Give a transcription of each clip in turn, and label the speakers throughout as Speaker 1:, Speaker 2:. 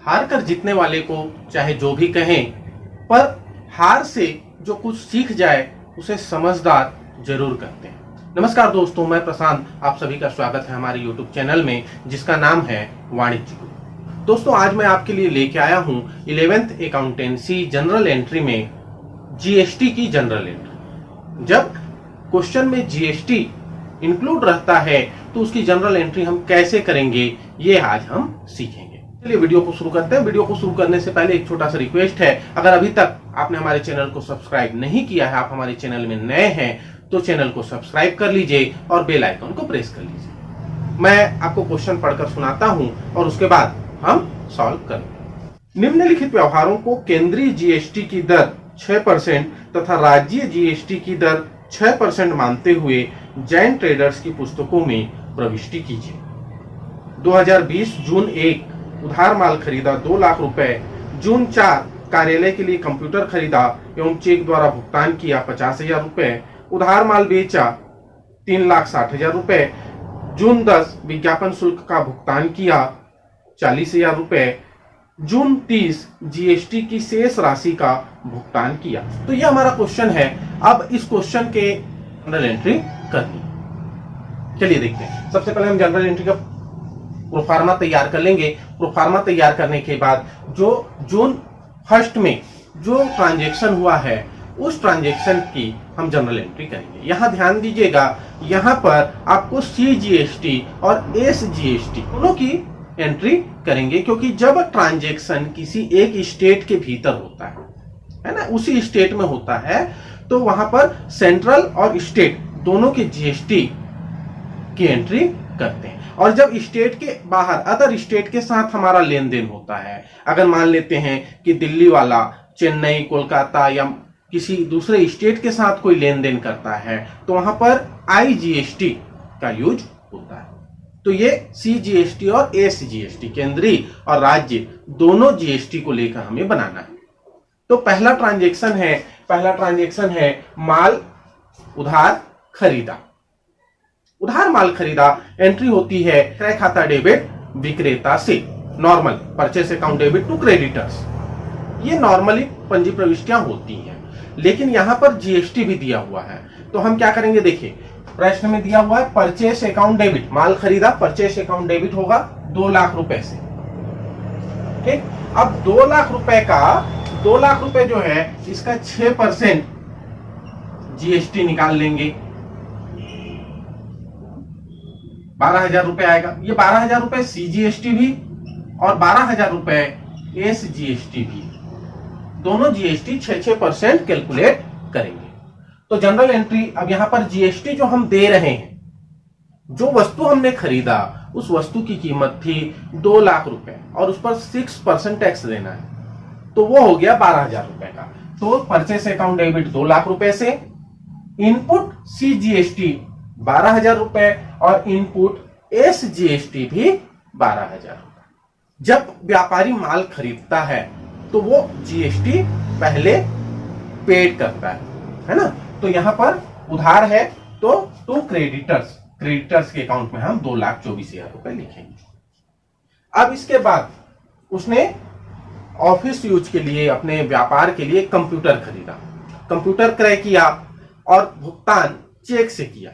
Speaker 1: हार कर जीतने वाले को चाहे जो भी कहें, पर हार से जो कुछ सीख जाए उसे समझदार जरूर करते हैं। नमस्कार दोस्तों, मैं प्रशांत, आप सभी का स्वागत है हमारे YouTube चैनल में जिसका नाम है वाणिज्य गुरु। दोस्तों, आज मैं आपके लिए लेके आया हूं 11th अकाउंटेंसी जनरल एंट्री में जीएसटी की जनरल एंट्री। जब क्वेश्चन में जीएसटी इंक्लूड रहता है तो उसकी जनरल एंट्री हम कैसे करेंगे, ये आज हम सीखेंगे। चलिए वीडियो को शुरू करते हैं। वीडियो को शुरू करने से पहले एक छोटा सा रिक्वेस्ट है, अगर अभी तक आपने हमारे चैनल को सब्सक्राइब नहीं किया है, आप हमारे चैनल में नए हैं तो चैनल को सब्सक्राइब कर लीजिए और बेल आइकन को प्रेस कर लीजिए। मैं आपको क्वेश्चन पढ़कर सुनाता हूं और उसके बाद हम सॉल्व करेंगे। निम्नलिखित व्यवहारों को केंद्रीय जीएसटी की दर 6% तथा राज्य जीएसटी की दर 6% मानते हुए जैन ट्रेडर्स की पुस्तकों में प्रविष्टि कीजिए। 2020 जून 1 उधार माल खरीदा 2 लाख रुपए। जून 4 कार्यालय के लिए कंप्यूटर खरीदा एवं चेक द्वारा भुगतान किया 50,000 रुपए। उधार माल बेचा 3,60,000 रुपए। जून 10 विज्ञापन शुल्क का भुगतान किया 40,000 रुपए। जून 30 जीएसटी की शेष राशि का भुगतान किया। तो यह हमारा क्वेश्चन है। अब इस क्वेश्चन के जनरल एंट्री करनी। चलिए देखते हैं। सबसे पहले हम जनरल एंट्री का प्रोफार्मा तैयार कर लेंगे। प्रोफार्मा तैयार करने के बाद जो जून 1 में जो ट्रांजैक्शन हुआ है उस ट्रांजैक्शन की हम जनरल एंट्री करेंगे। यहां ध्यान दीजिएगा, यहां पर आपको सीजीएसटी और एसजीएसटी दोनों की एंट्री करेंगे, क्योंकि जब ट्रांजैक्शन किसी एक स्टेट के भीतर होता है ना, उसी स्टेट में होता है, तो वहां पर सेंट्रल और स्टेट दोनों के जीएसटी की एंट्री करते हैं। और जब स्टेट के बाहर अदर स्टेट के साथ हमारा लेन देन होता है, अगर मान लेते हैं कि दिल्ली वाला चेन्नई, कोलकाता या किसी दूसरे स्टेट के साथ कोई लेन देन करता है, तो वहां पर आईजीएसटी का यूज होता है। तो ये सीजीएसटी और एसजीएसटी, केंद्रीय और राज्य दोनों जीएसटी को लेकर हमें बनाना है। तो पहला ट्रांजैक्शन है माल उधार खरीदा। उधार माल खरीदा एंट्री होती है क्रय खाता डेबिट विक्रेता से, normal purchase account debit to creditors. ये नॉर्मली पंजी प्रविष्टियां होती हैं, लेकिन यहां पर जीएसटी भी दिया हुआ है। तो हम क्या करेंगे, देखिए प्रश्न में दिया हुआ है परचेस अकाउंट डेबिट, माल खरीदा, परचेस अकाउंट डेबिट होगा 2 लाख रुपए से। ठीक, अब 2 लाख रुपए जो है इसका 6% जीएसटी निकाल लेंगे, 12,000 रुपए आएगा। ये 12,000 रुपए सीजीएसटी भी और 12,000 रुपए एसजीएसटी भी, दोनों जीएसटी 6% कैलकुलेट करेंगे। तो जनरल एंट्री, अब यहां पर जीएसटी जो हम दे रहे हैं, जो वस्तु हमने खरीदा उस वस्तु की कीमत थी 2 लाख रुपए और उस पर 6% टैक्स देना है, तो वो हो गया 12,000 रुपए का। तो परचेस अकाउंट डेबिट 2 लाख रुपए से, इनपुट सीजीएसटी 12,000 रुपए और इनपुट एसजीएसटी भी 12,000 रुपए। जब व्यापारी माल खरीदता है तो वो जीएसटी पहले पेड करता है ना। तो यहां पर उधार है तो टू क्रेडिटर्स के अकाउंट में हम 2,24,000 रुपए लिखेंगे। अब इसके बाद उसने ऑफिस यूज के लिए, अपने व्यापार के लिए कंप्यूटर खरीदा, कंप्यूटर क्रय किया और भुगतान चेक से किया।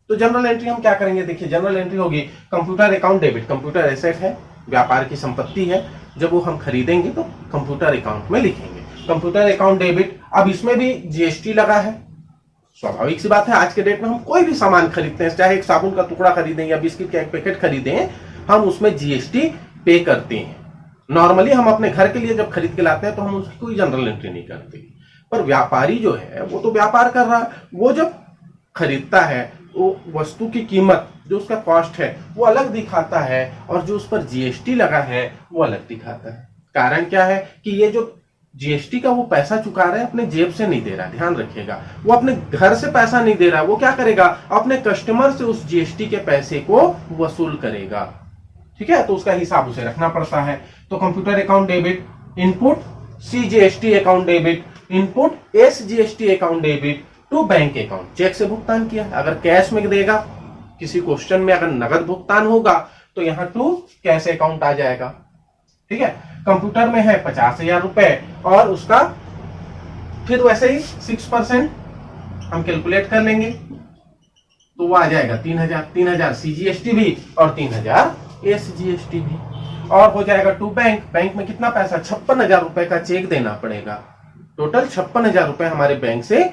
Speaker 1: तो जनरल एंट्री हम क्या करेंगे, देखिए जनरल एंट्री होगी computer account debit. Computer asset है, व्यापार की संपत्ति है, जब वो हम खरीदेंगे तो कंप्यूटर अकाउंट में लिखेंगे कंप्यूटर अकाउंट डेबिट। अब इसमें भी जीएसटी लगा है, स्वाभाविक सी बात है। आज के डेट में हम कोई भी सामान खरीदते हैं, चाहे एक साबुन का टुकड़ा खरीदें या बिस्किट का एक पैकेट खरीदें, हम उसमें जीएसटी पे करते हैं। नॉर्मली हम अपने घर के लिए जब खरीद के लाते हैं तो हम उसकी कोई जनरल एंट्री नहीं करते, पर व्यापारी जो है वो तो व्यापार कर रहा है, वो जब खरीदता है वो वस्तु की कीमत, जो उसका कॉस्ट है वो अलग दिखाता है और जो उस पर जीएसटी लगा है वो अलग दिखाता है। कारण क्या है कि ये जो जीएसटी का वो पैसा चुका रहा है अपने जेब से नहीं दे रहा है, ध्यान रखिएगा, वो अपने घर से पैसा नहीं दे रहा है, वो क्या करेगा, अपने कस्टमर से उस जीएसटी के पैसे को वसूल करेगा। ठीक है, तो उसका हिसाब उसे रखना पड़ता है। तो computer account debit, input CGST account debit, input SGST account debit to bank account, cheque से भुगतान किया। अगर कैश में देगा, किसी क्वेश्चन में अगर नगद भुगतान होगा तो यहां टू कैश अकाउंट आ जाएगा। ठीक है, कंप्यूटर में है 50,000 रुपए और उसका फिर वैसे ही 6% हम कैलकुलेट कर लेंगे तो वो आ जाएगा 3,000 सीजीएसटी भी और 3,000 एसजीएसटी भी। और हो जाएगा टू बैंक, बैंक में कितना पैसा 56,000 रुपए का चेक देना पड़ेगा। टोटल 56,000 रुपए हमारे बैंक से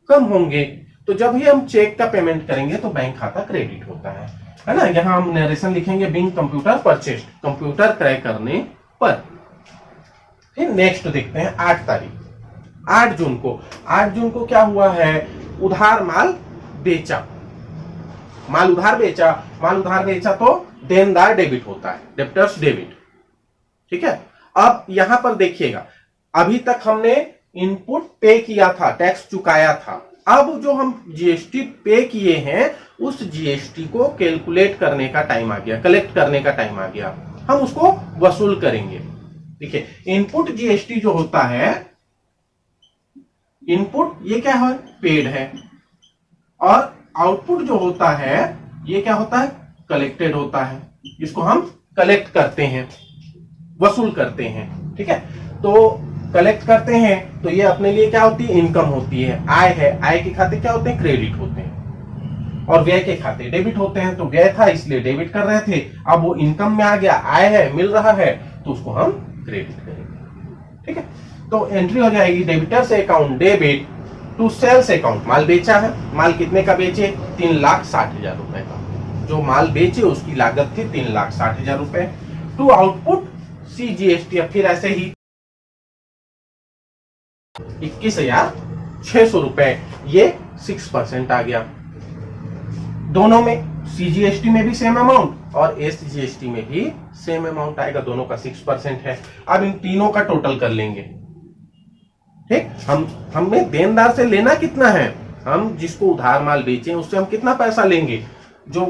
Speaker 1: कम होंगे। तो जब ही हम चेक का पेमेंट करेंगे तो बैंक खाता क्रेडिट होता है ना। यहां हम नरेशन लिखेंगे बिंग कंप्यूटर परचेस्ड, कंप्यूटर क्रय करने पर। फिर नेक्स्ट देखते हैं 8 तारीख, 8 जून को। 8 जून को क्या हुआ है, उधार माल बेचा, माल उधार बेचा तो देनदार डेबिट होता है, डेब्टर्स डेबिट। ठीक है, अब यहां पर देखिएगा अभी तक हमने इनपुट पे किया था, टैक्स चुकाया था। अब जो हम जीएसटी पे किए हैं उस जीएसटी को कैलकुलेट करने का टाइम आ गया, कलेक्ट करने का टाइम आ गया, हम उसको वसूल करेंगे। देखिए इनपुट जीएसटी जो होता है, इनपुट ये क्या है, पेड है, और आउटपुट जो होता है ये क्या होता है, कलेक्टेड होता है। इसको हम कलेक्ट करते हैं, वसूल करते हैं। ठीक है, तो कलेक्ट करते हैं तो ये अपने लिए क्या होती है, इनकम होती है, आय है। आय के खाते क्या होते हैं, क्रेडिट होते हैं, और व्यय के खाते डेबिट होते हैं। तो व्यय था इसलिए डेबिट कर रहे थे, अब वो इनकम में आ गया, आय है, मिल रहा है, तो उसको हम क्रेडिट करेंगे। ठीक है, तो एंट्री हो जाएगी डेबिटर से account debit to sales account. माल बेचा है, माल कितने का बेचे, 3,60,000 रुपए का। जो माल बेचे उसकी लागत थी 3,60,000 रुपए। टू आउटपुट सीजीएसटी, फिर ऐसे ही 21,600 रुपए, ये 6% आ गया। दोनों में सीजीएसटी में भी सेम अमाउंट और एसजीएसटी में भी सेम अमाउंट आएगा, दोनों का 6% है। अब इन तीनों का टोटल कर लेंगे। ठीक, हमें देनदार से लेना कितना है, हम जिसको उधार माल बेचे उससे हम कितना पैसा लेंगे, जो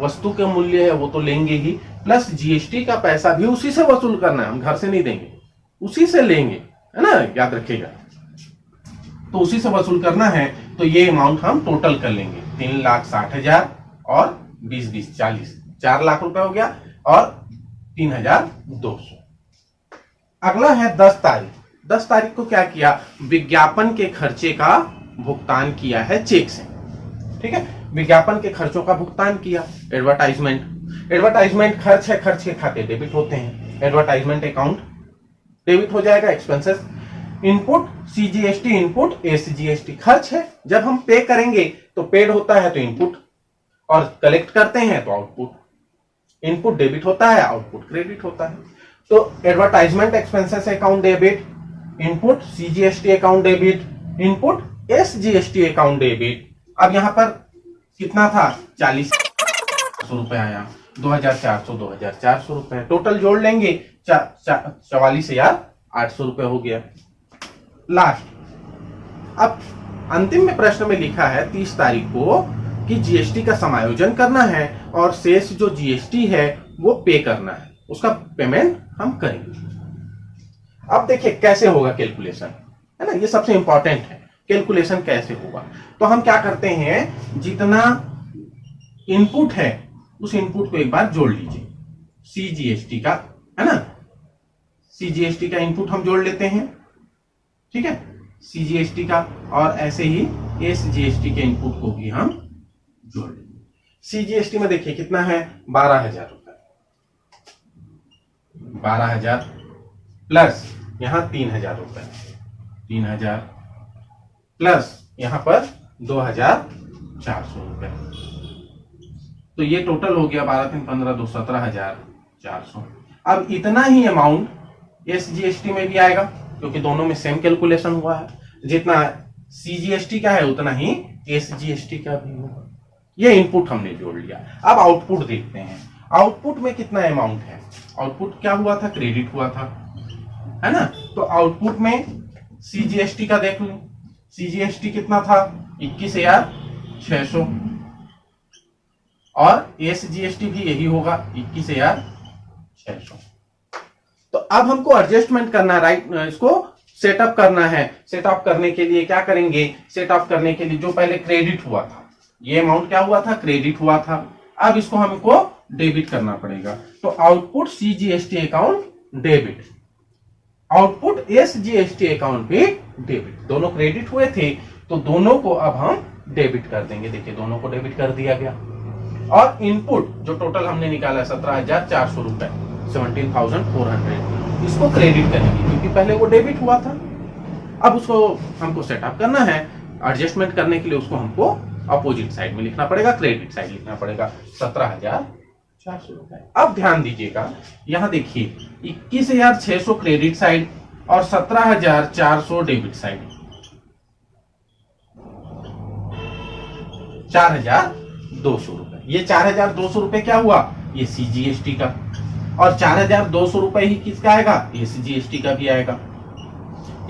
Speaker 1: वस्तु के मूल्य है वो तो लेंगे ही, प्लस जीएसटी का पैसा भी उसी से वसूल करना है, हम घर से नहीं देंगे, उसी से लेंगे, है ना, याद रखिएगा। तो उसी से वसूल करना है, तो ये अमाउंट हम टोटल कर लेंगे, 3,60,000 और 20 40, 4 लाख रुपए हो गया, और 3,200। अगला है 10 तारीख। 10 तारीख को क्या किया, विज्ञापन के खर्चे का भुगतान किया है चेक से। ठीक है, विज्ञापन के खर्चों का भुगतान किया। एडवर्टाइजमेंट खर्च है, खर्च के खाते डेबिट होते हैं, एडवर्टाइजमेंट अकाउंट डेबिट हो जाएगा। Expenses, input CGST, input SGST, खर्च है। जब हम पे करेंगे तो पेड होता है तो इनपुट, और कलेक्ट करते हैं तो आउटपुट। इनपुट डेबिट होता है, आउटपुट क्रेडिट होता है। तो advertisement expenses account debit, input CGST account debit, input SGST account debit. अब यहां पर कितना था, 40 रुपए आया, 2,400 रुपए, टोटल जोड़ लेंगे 44,800 रुपए हो गया। लास्ट, अब अंतिम में प्रश्न में लिखा है 30 तारीख को कि जीएसटी का समायोजन करना है और शेष जो जीएसटी है वो पे करना है, उसका पेमेंट हम करेंगे। अब देखिए कैसे होगा कैलकुलेशन, है ना, ये सबसे इंपॉर्टेंट है, कैलकुलेशन कैसे होगा। तो हम क्या करते हैं, जितना इनपुट है उस इनपुट को एक बार जोड़ लीजिए, सीजीएसटी का, है ना, सीजीएसटी का इनपुट हम जोड़ लेते हैं। ठीक है, सीजीएसटी का, और ऐसे ही एसजीएसटी के इनपुट को भी हम जोड़ लेंगे। सीजीएसटी में देखिए कितना है, 12,000 रुपए, 12,000 प्लस यहां 3,000 रुपए, 3,000 प्लस यहां पर 2,400 रुपए। तो ये टोटल हो गया 12 3 15 2 17,400। अब इतना ही अमाउंट एसजीएसटी में भी आएगा क्योंकि दोनों में सेम कैलकुलेशन हुआ है, जितना सीजीएसटी का है उतना ही एसजीएसटी का भी होगा। ये इनपुट हमने जोड़ लिया। अब आउटपुट देखते हैं, आउटपुट में कितना अमाउंट है। आउटपुट क्या हुआ था, क्रेडिट हुआ था, है ना। तो आउटपुट में सीजीएसटी का देख लो, सीजीएसटी कितना था, 21,600, और एसजीएसटी भी यही होगा 21,600। तो अब हमको एडजस्टमेंट करना है, राइट, इसको सेटअप करना है। सेटअप करने के लिए क्या करेंगे, सेटअप करने के लिए जो पहले क्रेडिट हुआ था, ये अमाउंट क्या हुआ था, क्रेडिट हुआ था, अब इसको हमको डेबिट करना पड़ेगा। तो output CGST account debit, output SGST account पे डेबिट, दोनों क्रेडिट हुए थे तो दोनों को अब हम डेबिट कर देंगे। देखिए दोनों को डेबिट कर दिया गया। और इनपुट जो टोटल हमने निकाला 17,400 रुपए, 17,400, इसको क्रेडिट करेंगे क्योंकि पहले वो डेबिट हुआ था। अब उसको हमको सेटअप करना है, एडजस्टमेंट करने के लिए उसको हमको अपोजिट साइड में लिखना पड़ेगा, क्रेडिट साइड लिखना पड़ेगा 17,400 रुपए। अब ध्यान दीजिएगा, यहां देखिए 21,600 क्रेडिट साइड और 17,400 डेबिट साइड, 4,200 रुपए। ये 4,200 रुपए क्या हुआ, ये CGST का, और 4,200 रुपए ही किसका आएगा, ये SGST का भी आएगा।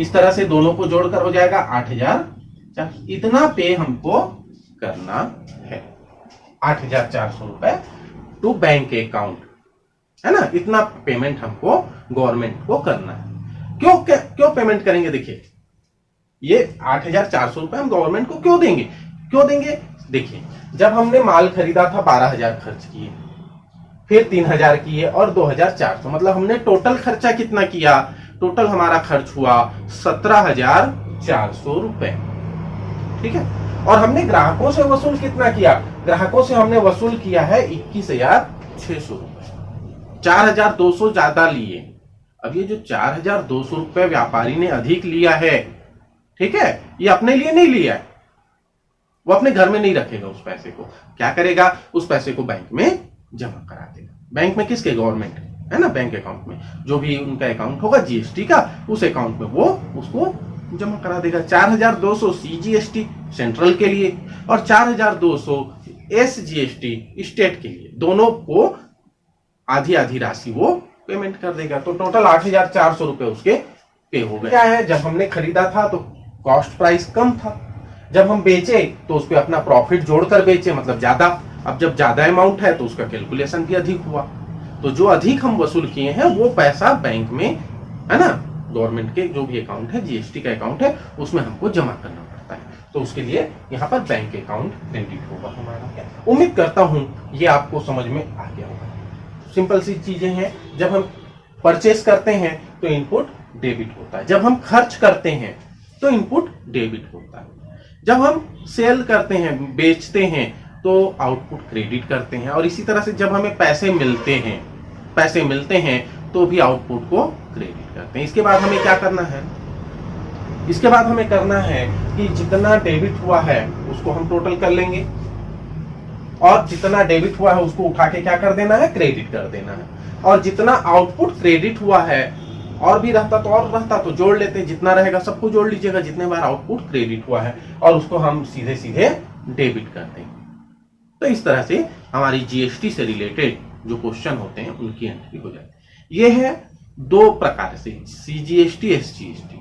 Speaker 1: इस तरह से दोनों को जोड़कर हो जाएगा 8,400। इतना पे हमको करना है, 8,400 रुपए टू बैंक अकाउंट, है ना। इतना पेमेंट हमको गवर्नमेंट को करना है। क्यों पेमेंट करेंगे, देखिए ये 8,400 रुपए हम गवर्नमेंट को क्यों देंगे। देखिए जब हमने माल खरीदा था 12,000 खर्च किए, फिर 3,000 किए और 2,400, मतलब हमने टोटल खर्चा कितना किया, टोटल हमारा खर्च हुआ 17,400 रुपए, ठीक है। और हमने ग्राहकों से वसूल कितना किया, ग्राहकों से हमने वसूल किया है 21,600 रुपए, 4,200 ज्यादा लिए। अब ये जो 4,200 रुपए व्यापारी ने अधिक लिया है, ठीक है, ये अपने लिए नहीं लिया है, वो अपने घर में नहीं रखेगा। उस पैसे को क्या करेगा, उस पैसे को बैंक में जमा करा देगा। बैंक में किसके, गवर्नमेंट, है ना, बैंक अकाउंट में, जो भी उनका अकाउंट होगा GST का, उस अकाउंट में वो उसको जमा करा देगा। 4,200 CGST सेंट्रल के लिए और 4,200 SGST स्टेट के लिए, दोनों को आधी आधी राशि वो पेमेंट कर देगा। तो टोटल 8,400 रुपए उसके पे हो गए। क्या है, जब हमने खरीदा था तो कॉस्ट प्राइस कम था, जब हम बेचे तो उस पर अपना प्रॉफिट जोड़कर बेचे, मतलब ज्यादा। अब जब ज्यादा अमाउंट है तो उसका कैलकुलेशन भी अधिक हुआ, तो जो अधिक हम वसूल किए हैं वो पैसा बैंक में, है ना, गवर्नमेंट के जो भी अकाउंट है, GST का अकाउंट है, उसमें हमको जमा करना पड़ता है। तो उसके लिए यहाँ पर बैंक अकाउंट क्रेडिट होगा हमारा। उम्मीद करता हूं ये आपको समझ में आ गया होगा। सिंपल सी चीजें हैं। जब हम परचेस करते हैं तो इनपुट डेबिट होता है, जब हम खर्च करते हैं तो इनपुट डेबिट होता है, जब हम सेल करते हैं, बेचते हैं, तो आउटपुट क्रेडिट करते हैं। और इसी तरह से जब हमें पैसे मिलते हैं तो भी आउटपुट को क्रेडिट करते हैं। इसके बाद हमें क्या करना है, इसके बाद हमें करना है कि जितना डेबिट हुआ है उसको हम टोटल कर लेंगे, और जितना डेबिट हुआ है उसको उठा के क्या कर देना है, क्रेडिट कर देना है। और जितना आउटपुट क्रेडिट हुआ है, और भी रहता तो जोड़ लेते हैं, जितना रहेगा सबको जोड़ लीजिएगा, जितने बार आउटपुट क्रेडिट हुआ है, और उसको हम सीधे सीधे डेबिट कर देंगे। तो इस तरह से हमारी GST से रिलेटेड जो क्वेश्चन होते हैं उनकी एंट्री हो जाती है। ये है दो प्रकार से, CGST, SGST।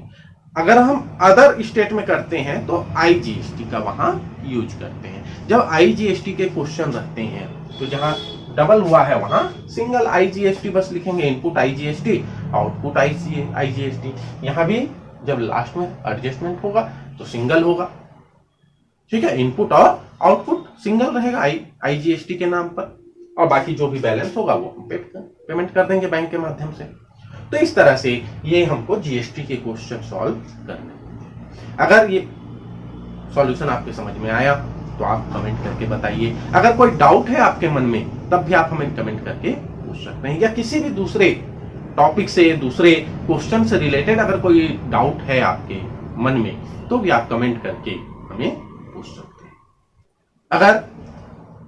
Speaker 1: अगर हम अदर स्टेट में करते हैं तो IGST का वहां यूज करते हैं। जब IGST के क्वेश्चन रहते हैं तो जहां डबल हुआ है वहां सिंगल IGST बस लिखेंगे, इनपुट IGST, आउटपुट IGST। यहां भी जब लास्ट में एडजस्टमेंट होगा तो सिंगल होगा, ठीक है, इनपुट और आउटपुट सिंगल रहेगा IGST के नाम पर, और बाकी जो भी बैलेंस होगा वो हम पेमेंट कर देंगे बैंक के माध्यम से। तो इस तरह से ये हमको GST के क्वेश्चन सॉल्व करने। अगर ये सॉल्यूशन आपके समझ में आया तो आप कमेंट करके बताइए। अगर कोई डाउट है आपके मन में तब भी आप हमें कमेंट करके पूछ सकते हैं, या किसी भी दूसरे टॉपिक से, दूसरे क्वेश्चन से रिलेटेड अगर कोई डाउट है आपके मन में तो भी आप कमेंट करके हमें पूछ सकते हैं। अगर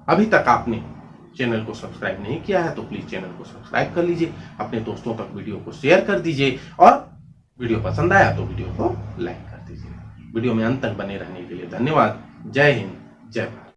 Speaker 1: अभी तक आपने चैनल को सब्सक्राइब नहीं किया है तो प्लीज चैनल को सब्सक्राइब कर लीजिए, अपने दोस्तों तक वीडियो को शेयर कर दीजिए, और वीडियो पसंद आया तो वीडियो को लाइक कर दीजिए। वीडियो में अंत तक बने रहने के लिए धन्यवाद। जय हिंद, जय भारत।